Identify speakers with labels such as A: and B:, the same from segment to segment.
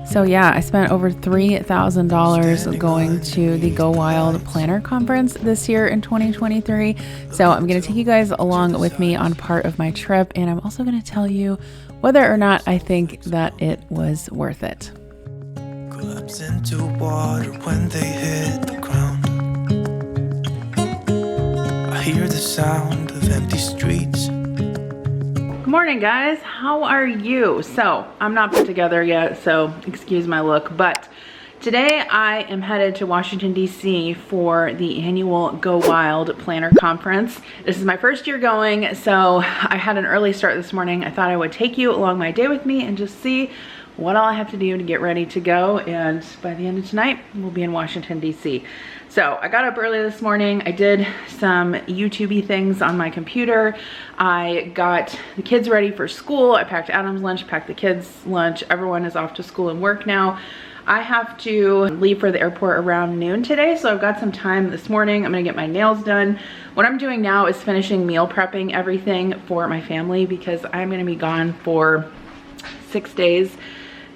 A: So yeah, I spent over $3,000 going to the GOWild Planner Conference this year in 2023. So I'm going to take you guys along with me on part of my trip, and I'm also going to tell you whether or not I think that it was worth it.
B: Collapse into water when they hit the ground. I hear the sound of empty streets.
A: Good morning, guys. How are you? So I'm not put together yet, so excuse my look, but today I am headed to Washington, D.C. for the annual GOWild Planner Conference. This is my first year going, so I had an early start this morning. I thought I would take you along my day with me and just see what all I have to do to get ready to go, and by the end of tonight we'll be in Washington, D.C. So I got up early this morning. I did some YouTube-y things on my computer. I got the kids ready for school. I packed Adam's lunch, packed the kids' lunch. Everyone is off to school and work now. I have to leave for the airport around noon today, so I've got some time this morning. I'm gonna get my nails done. What I'm doing now is finishing meal prepping everything for my family because I'm gonna be gone for 6 days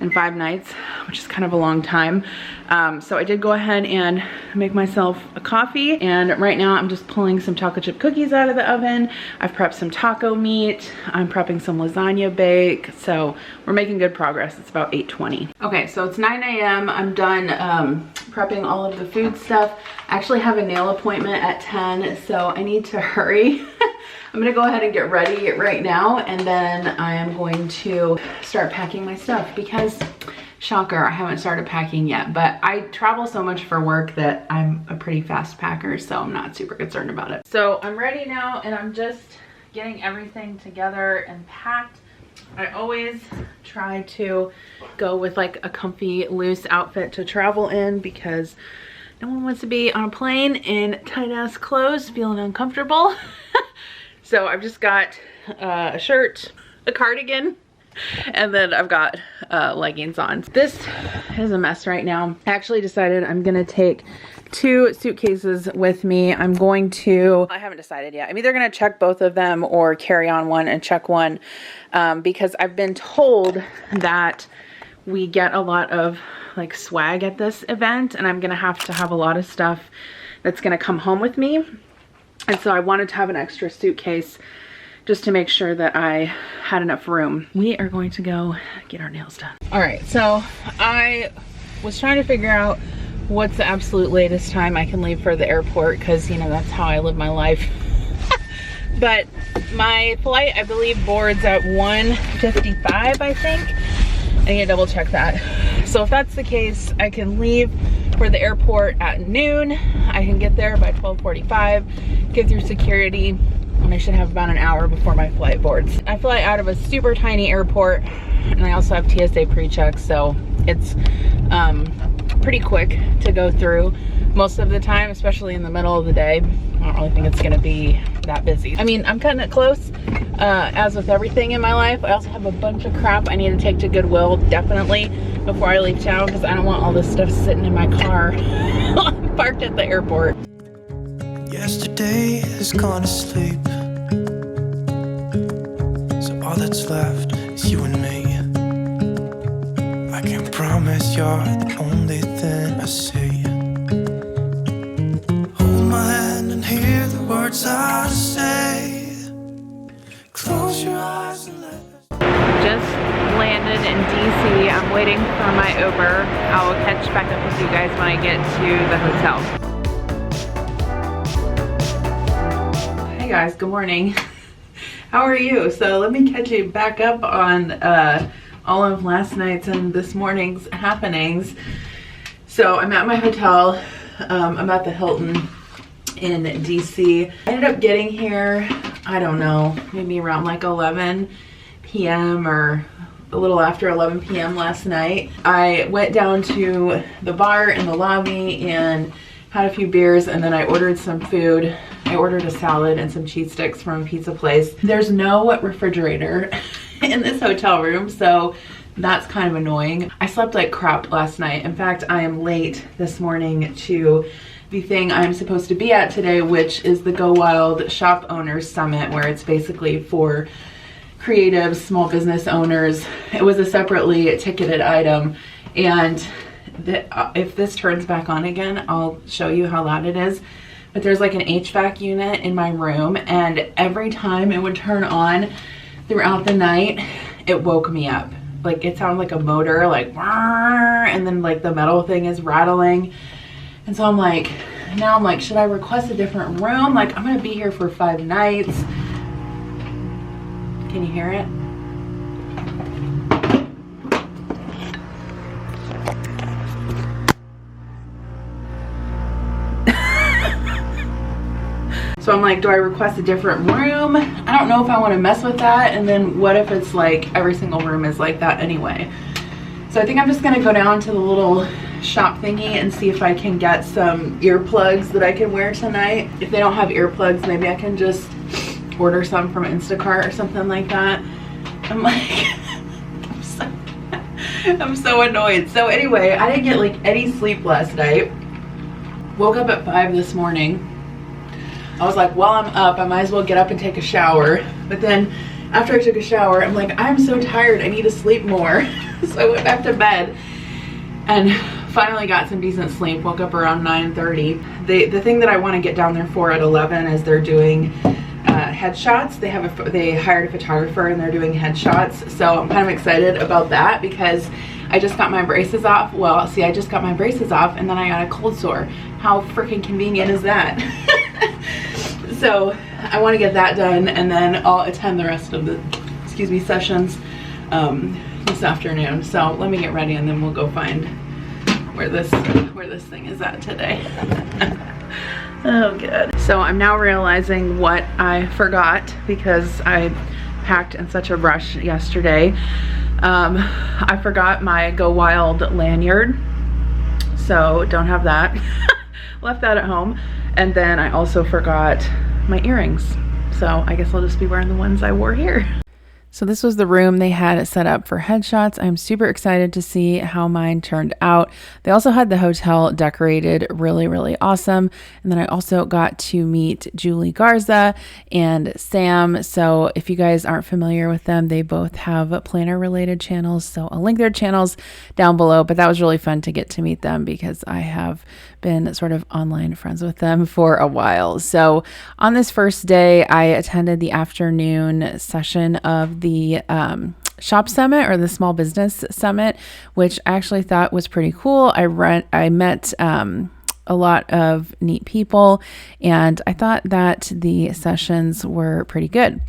A: and 5 nights, which is kind of a long time. So I did go ahead and make myself a coffee, and right now I'm just pulling some chocolate chip cookies out of the oven. I've prepped some taco meat. I'm prepping some lasagna bake. So we're making good progress. It's about 8:20. Okay, so it's 9 a.m. I'm done prepping all of the food stuff. I actually have a nail appointment at 10, so I need to hurry. I'm gonna go ahead and get ready right now, and then I am going to start packing my stuff because, shocker, I haven't started packing yet, but I travel so much for work that I'm a pretty fast packer, so I'm not super concerned about it. So I'm ready now, and I'm just getting everything together and packed. I always try to go with like a comfy, loose outfit to travel in because no one wants to be on a plane in tight-ass clothes feeling uncomfortable. So I've just got a shirt, a cardigan, and then I've got leggings on. This is a mess right now. I actually decided I'm gonna take 2 suitcases with me. I haven't decided yet. I'm either gonna check both of them or carry on one and check one because I've been told that we get a lot of like swag at this event, and I'm gonna have to have a lot of stuff that's gonna come home with me. And so I wanted to have an extra suitcase just to make sure that I had enough room. We are going to go get our nails done. All right, so I was trying to figure out what's the absolute latest time I can leave for the airport because, you know, that's how I live my life. But my flight, I believe, boards at 1:55, I think. I need to double check that. So if that's the case, I can leave for the airport at noon. I can get there by 12:45, get through security, and I should have about an hour before my flight boards. I fly out of a super tiny airport, and I also have TSA pre-check, so it's pretty quick to go through most of the time, especially in the middle of the day. I don't really think it's gonna be that busy. I mean, I'm cutting it close, as with everything in my life. I also have a bunch of crap I need to take to Goodwill, definitely, before I leave town, because I don't want all this stuff sitting in my car parked at the airport.
B: Yesterday has gone to sleep, so all that's left is you and me. I can promise you're the only thing I see. Hold my hand and hear the words I say. Close your eyes and let us.
A: Just landed in DC. I'm waiting for my Uber. I'll catch back up with you guys when I get to the hotel. Hey guys, good morning. How are you? So let me catch you back up on all of last night's and this morning's happenings. So I'm at my hotel. I'm at the Hilton in DC. I ended up getting here, I don't know, maybe around like 11 p.m. or a little after 11 p.m. last night. I went down to the bar in the lobby and had a few beers, and then I ordered some food. I ordered a salad and some cheese sticks from a pizza place. There's no refrigerator in this hotel room, so that's kind of annoying. I slept like crap last night. In fact, I am late this morning to the thing I'm supposed to be at today, which is the GOWild Shop Owners Summit, where it's basically for creative small business owners. It was a separately ticketed item, and if this turns back on again, I'll show you how loud it is. But there's like an HVAC unit in my room, and every time it would turn on throughout the night, it woke me up. Like it sounded like a motor, like, and then like the metal thing is rattling. And so I'm like, now I'm like, should I request a different room? Like, I'm gonna be here for 5 nights. Can you hear it? So I'm like, do I request a different room? I don't know if I want to mess with that. And then what if it's like every single room is like that anyway? So I think I'm just gonna go down to the little shop thingy and see if I can get some earplugs that I can wear tonight. If they don't have earplugs, maybe I can just order some from Instacart or something like that. I'm like, I'm so annoyed. So anyway, I didn't get like any sleep last night. Woke up at 5 this morning. I was like, while I'm up, I might as well get up and take a shower. But then after I took a shower, I'm like, I'm so tired, I need to sleep more. So I went back to bed and finally got some decent sleep. Woke up around 9:30. The thing that I want to get down there for at 11 is they're doing headshots. They hired a photographer and they're doing headshots. So I'm kind of excited about that because I just got my braces off. Well, see, I just got my braces off and then I got a cold sore. How freaking convenient is that? So I want to get that done, and then I'll attend the rest of the, sessions this afternoon. So let me get ready and then we'll go find where this thing is at today. Oh, good. So I'm now realizing what I forgot because I packed in such a rush yesterday. I forgot my GOWild lanyard, so don't have that. Left that at home. And then I also forgot my earrings. So I guess I'll just be wearing the ones I wore here. So this was the room they had set up for headshots. I'm super excited to see how mine turned out. They also had the hotel decorated really, really awesome. And then I also got to meet Julie Garza and Sam. So if you guys aren't familiar with them, they both have planner related channels. So I'll link their channels down below, but that was really fun to get to meet them because I have been sort of online friends with them for a while. So on this first day, I attended the afternoon session of the shop summit, or the small business summit, which I actually thought was pretty cool. I met a lot of neat people, and I thought that the sessions were pretty good.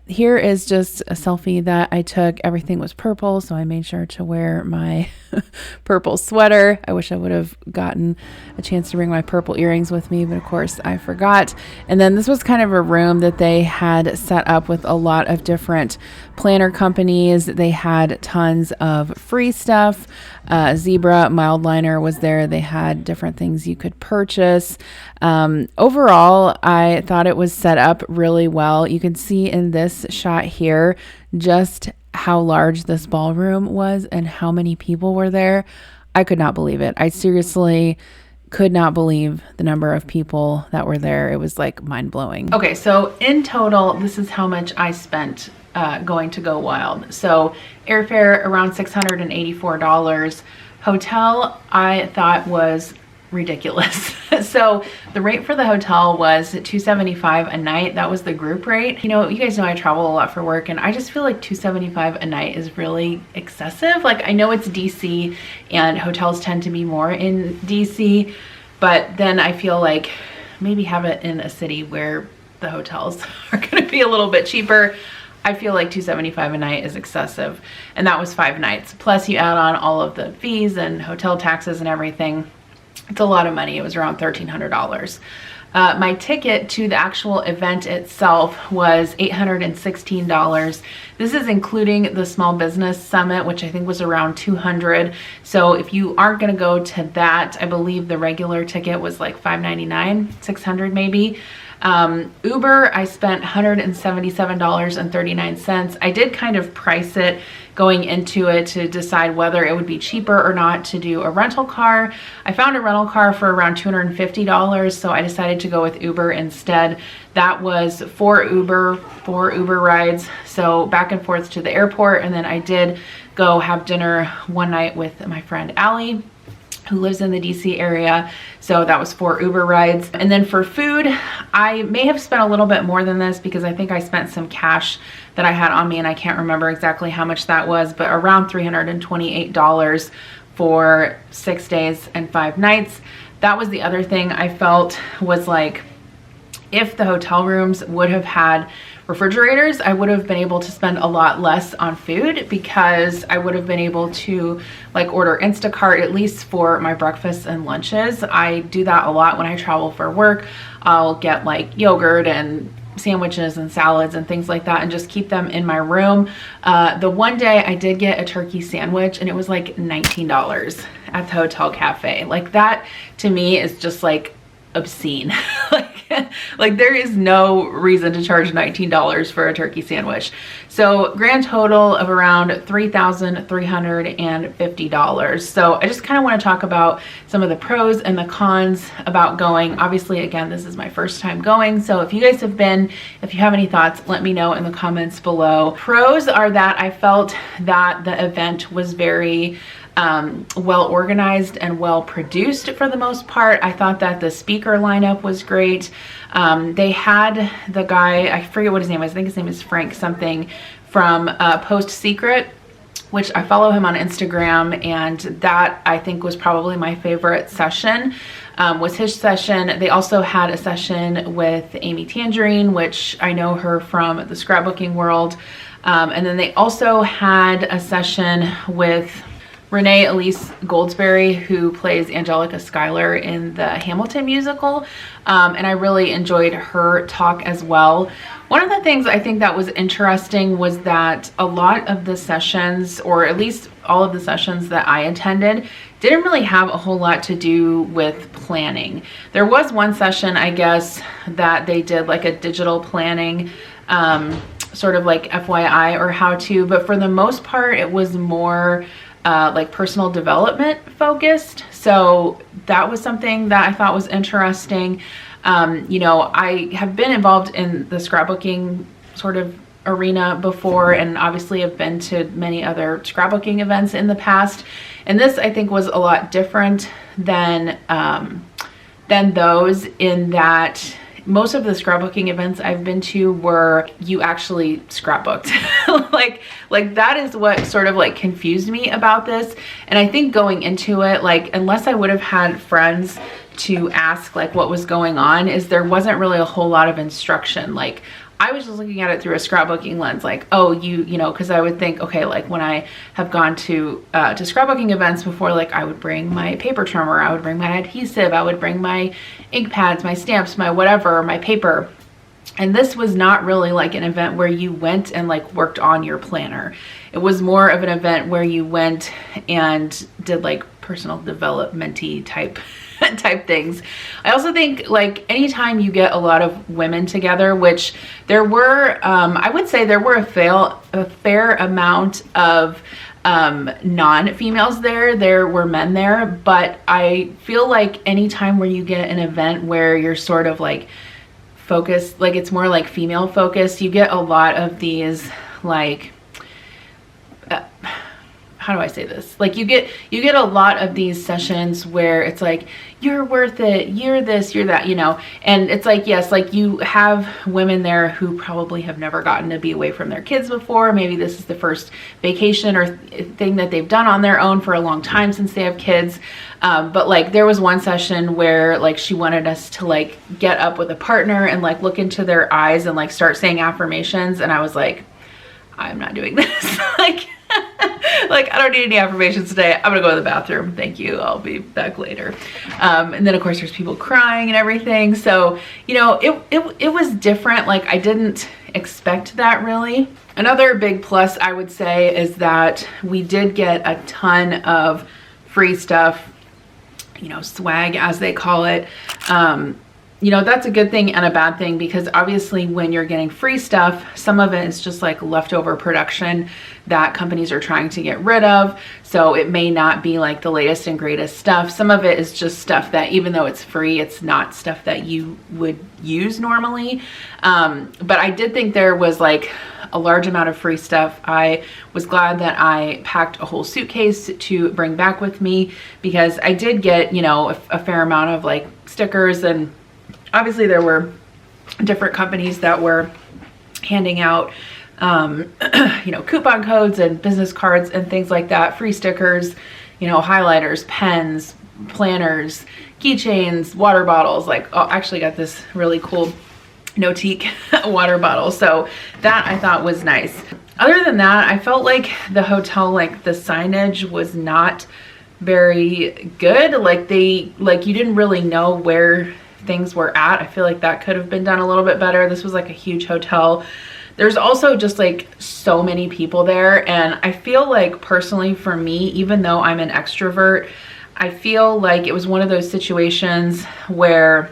A: Here is just a selfie that I took. Everything was purple, so I made sure to wear my purple sweater. I wish I would have gotten a chance to bring my purple earrings with me, but of course I forgot. And then this was kind of a room that they had set up with a lot of different planner companies. They had tons of free stuff. Zebra Mildliner was there. They had different things you could purchase. Overall, I thought it was set up really well. You can see in this shot here just how large this ballroom was and how many people were there. I could not believe it. I seriously could not believe the number of people that were there. It was like mind-blowing. Okay, so in total, this is how much I spent going to GOWild. So airfare around $684. Hotel I thought was ridiculous. So the rate for the hotel was $275 a night. That was the group rate. You know, you guys know I travel a lot for work, and I just feel like $275 a night is really excessive. Like, I know it's DC and hotels tend to be more in DC, but then I feel like maybe have it in a city where the hotels are going to be a little bit cheaper. I feel like $275 a night is excessive, and that was 5 nights. Plus you add on all of the fees and hotel taxes and everything. It's a lot of money. It was around $1,300. My ticket to the actual event itself was $816. This is including the small business summit, which I think was around $200. So if you aren't going to go to that, I believe the regular ticket was like $599, $600 maybe. Uber, I spent $177.39. I did kind of price it going into it to decide whether it would be cheaper or not to do a rental car. I found a rental car for around $250, so I decided to go with Uber instead. That was four Uber rides, so back and forth to the airport, and then I did go have dinner one night with my friend Allie, who lives in the DC area. So that was 4 Uber rides. And then for food, I may have spent a little bit more than this because I think I spent some cash that I had on me and I can't remember exactly how much that was, but around $328 for 6 days and 5 nights. That was the other thing I felt was like, if the hotel rooms would have had refrigerators, I would have been able to spend a lot less on food because I would have been able to like order Instacart, at least for my breakfasts and lunches. I do that a lot when I travel for work. I'll get like yogurt and sandwiches and salads and things like that and just keep them in my room. The one day I did get a turkey sandwich and it was like $19 at the hotel cafe. Like that to me is just like obscene. like there is no reason to charge $19 for a turkey sandwich. So grand total of around $3,350. So I just kind of want to talk about some of the pros and the cons about going. Obviously, again, this is my first time going. So if you guys have been, if you have any thoughts, let me know in the comments below. Pros are that I felt that the event was very well organized and well produced for the most part. I thought that the speaker lineup was great. They had the guy, I forget what his name is, I think his name is Frank something, from Post Secret, which I follow him on Instagram, and that I think was probably my favorite session, was his session. They also had a session with Amy Tangerine, which I know her from the scrapbooking world. And then they also had a session with Renee Elise Goldsberry, who plays Angelica Schuyler in the Hamilton musical. And I really enjoyed her talk as well. One of the things I think that was interesting was that a lot of the sessions, or at least all of the sessions that I attended, didn't really have a whole lot to do with planning. There was one session, I guess, that they did like a digital planning, sort of like FYI or how to, but for the most part, it was more like personal development focused. So that was something that I thought was interesting. You know, I have been involved in the scrapbooking sort of arena before, and obviously have been to many other scrapbooking events in the past. And this, I think, was a lot different than those, in that most of the scrapbooking events I've been to were you actually scrapbooked. like that is what sort of like confused me about this. And I think going into it, like, unless I would have had friends to ask like what was going on, is there wasn't really a whole lot of instruction. Like, I was just looking at it through a scrapbooking lens, like, oh, you know, because I would think, okay, like when I have gone to scrapbooking events before, like I would bring my paper trimmer, I would bring my adhesive, I would bring my ink pads, my stamps, my whatever, my paper. And this was not really like an event where you went and like worked on your planner. It was more of an event where you went and did like personal development-y type things. I also think like anytime you get a lot of women together, which there were, I would say there were a fair amount of non-females there were men there, but I feel like anytime where you get an event where you're sort of like focused, like it's more like female focused, you get a lot of these like, how do I say this? Like you get a lot of these sessions where it's like, you're worth it, you're this, you're that, you know, and it's like, yes, like you have women there who probably have never gotten to be away from their kids before. Maybe this is the first vacation or thing that they've done on their own for a long time since they have kids. But like there was one session where like she wanted us to like get up with a partner and like look into their eyes and like start saying affirmations. And I was like, I'm not doing this. like I don't need any affirmations today. I'm gonna go to the bathroom. Thank you. I'll be back later. And then of course there's people crying and everything. So, you know, it was different. Like I didn't expect that really. Another big plus I would say is that we did get a ton of free stuff, you know, swag as they call it. you know, that's a good thing and a bad thing, because obviously when you're getting free stuff, some of it is just like leftover production that companies are trying to get rid of. So it may not be like the latest and greatest stuff. Some of it is just stuff that, even though it's free, it's not stuff that you would use normally. But I did think there was like a large amount of free stuff. I was glad that I packed a whole suitcase to bring back with me, because I did get, you know, a fair amount of like stickers, and obviously there were different companies that were handing out, you know, coupon codes and business cards and things like that, free stickers, you know, highlighters, pens, planners, keychains, water bottles. Like, oh, I actually got this really cool Notique water bottle. So that I thought was nice. Other than that, I felt like the hotel, like the signage was not very good. Like you didn't really know where things were at. I feel like that could have been done a little bit better. This was like a huge hotel. There's also just like so many people there. And I feel like personally for me, even though I'm an extrovert, I feel like it was one of those situations where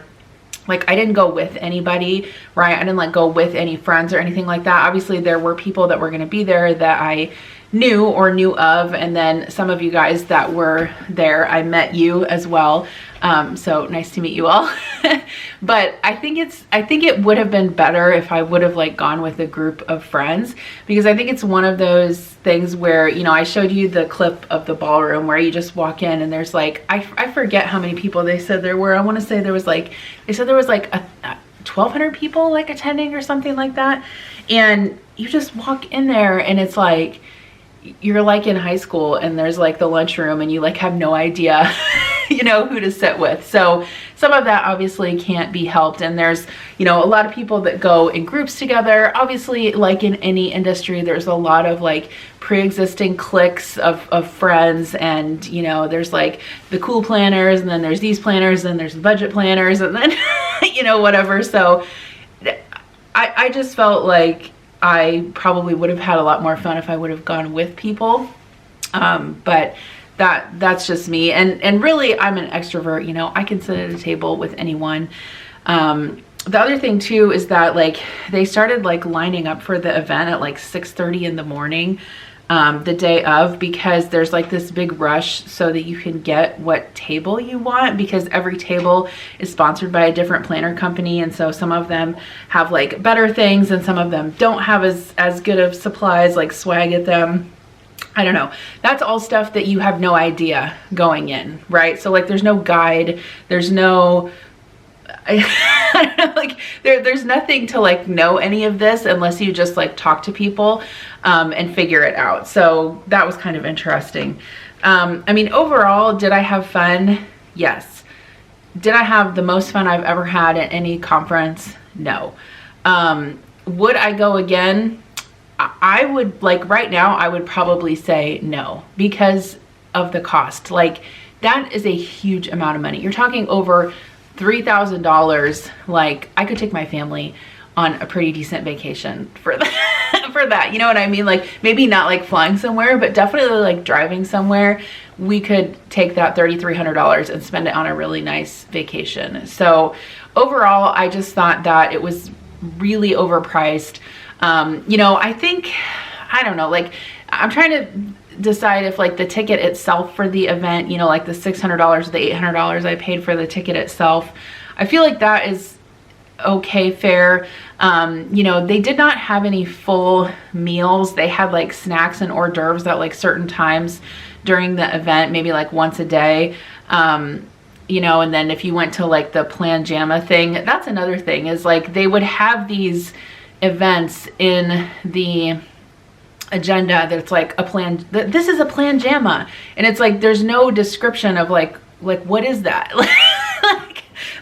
A: like I didn't go with anybody, right? I didn't like go with any friends or anything like that. Obviously there were people that were going to be there that I knew or knew of, and then some of you guys that were there, I met you as well. So nice to meet you all. But I think it would have been better if I would have like gone with a group of friends, because I think it's one of those things where, you know, I showed you the clip of the ballroom where you just walk in and there's like, I forget how many people they said there were. I want to say there was like, they said there was like 1,200 people like attending or something like that. And you just walk in there and it's like, you're like in high school and there's like the lunchroom and you like have no idea you know, who to sit with. So some of that obviously can't be helped. And there's, you know, a lot of people that go in groups together. Obviously, like in any industry, there's a lot of like pre-existing cliques of friends, and you know, there's like the cool planners, and then there's these planners, and there's the budget planners, and then you know, whatever. So I just felt like I probably would have had a lot more fun if I would have gone with people. But that's just me. And really, I'm an extrovert, you know, I can sit at a table with anyone. The other thing too is that like they started like lining up for the event at like 6:30 in the morning, the day of, because there's like this big rush so that you can get what table you want, because every table is sponsored by a different planner company. And so some of them have like better things and some of them don't have as good of supplies, like swag at them. I don't know. That's all stuff that you have no idea going in, right? So like there's no guide, there's no, I don't know, like there's nothing to like know any of this unless you just like talk to people and figure it out. So that was kind of interesting. I mean, overall, did I have fun? Yes. Did I have the most fun I've ever had at any conference? No. Would I go again? I would, like right now, I would probably say no, because of the cost. Like that is a huge amount of money. You're talking over $3,000. Like I could take my family on a pretty decent vacation for that, for that, you know what I mean? Like maybe not like flying somewhere, but definitely like driving somewhere. We could take that $3,300 and spend it on a really nice vacation. So overall, I just thought that it was really overpriced. You know, I think, I don't know, like I'm trying to decide if like the ticket itself for the event, you know, like the $600, the $800 I paid for the ticket itself, I feel like that is okay fare. You know, they did not have any full meals. They had like snacks and hors d'oeuvres at like certain times during the event, maybe like once a day. You know, and then if you went to like the Plan Jamma thing, that's another thing, is like they would have these events in the agenda that it's like a plan, this is a Plan Jamma, and it's like there's no description of like what is that?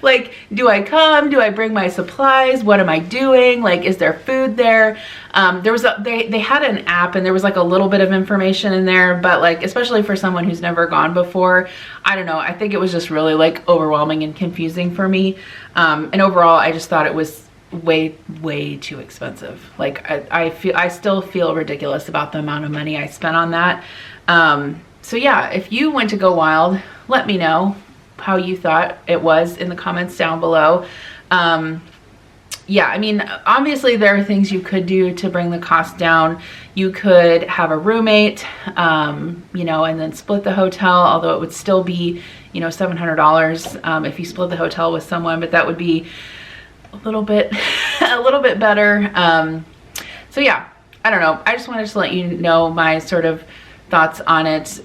A: like do I come, do I bring my supplies, what am I doing, like is there food there? There was they had an app and there was like a little bit of information in there, but like especially for someone who's never gone before, I don't know, I think it was just really like overwhelming and confusing for me. And overall, I just thought it was way too expensive. Like I still feel ridiculous about the amount of money I spent on that. So yeah, if you went to GOWild, let me know how you thought it was in the comments down below. Yeah, I mean, obviously there are things you could do to bring the cost down. You could have a roommate, you know, and then split the hotel, although it would still be, you know, $700 if you split the hotel with someone, but that would be a little bit, a little bit better. So yeah, I don't know. I just wanted to let you know my sort of thoughts on it.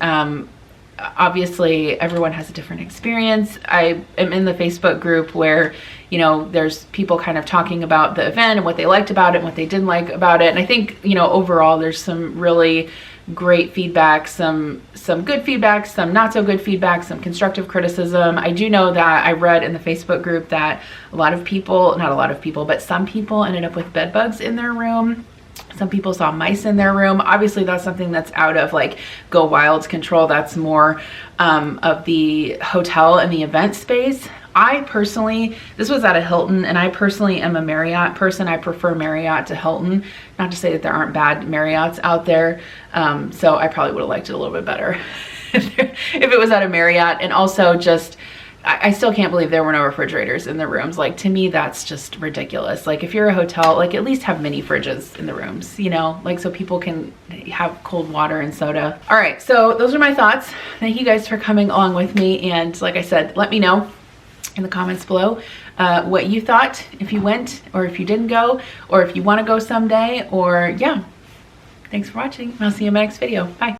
A: Obviously everyone has a different experience. I am in the Facebook group where, you know, there's people kind of talking about the event and what they liked about it and what they didn't like about it. And I think, you know, overall there's some really great feedback, some good feedback, some not so good feedback, some constructive criticism. I do know that I read in the Facebook group that a lot of people, not a lot of people, but some people ended up with bed bugs in their room. Some people saw mice in their room. Obviously that's something that's out of like GOWild's control. That's more of the hotel and the event space. I personally, this was at a Hilton, and I personally am a Marriott person. I prefer Marriott to Hilton. Not to say that there aren't bad Marriotts out there. So I probably would have liked it a little bit better if it was at a Marriott. And also just, I still can't believe there were no refrigerators in the rooms. Like, to me, that's just ridiculous. Like, if you're a hotel, like, at least have mini fridges in the rooms, you know, like, so people can have cold water and soda. All right, so those are my thoughts. Thank you guys for coming along with me. And like I said, let me know in the comments below what you thought, if you went or if you didn't go, or if you want to go someday, or yeah. Thanks for watching. I'll see you in my next video. Bye.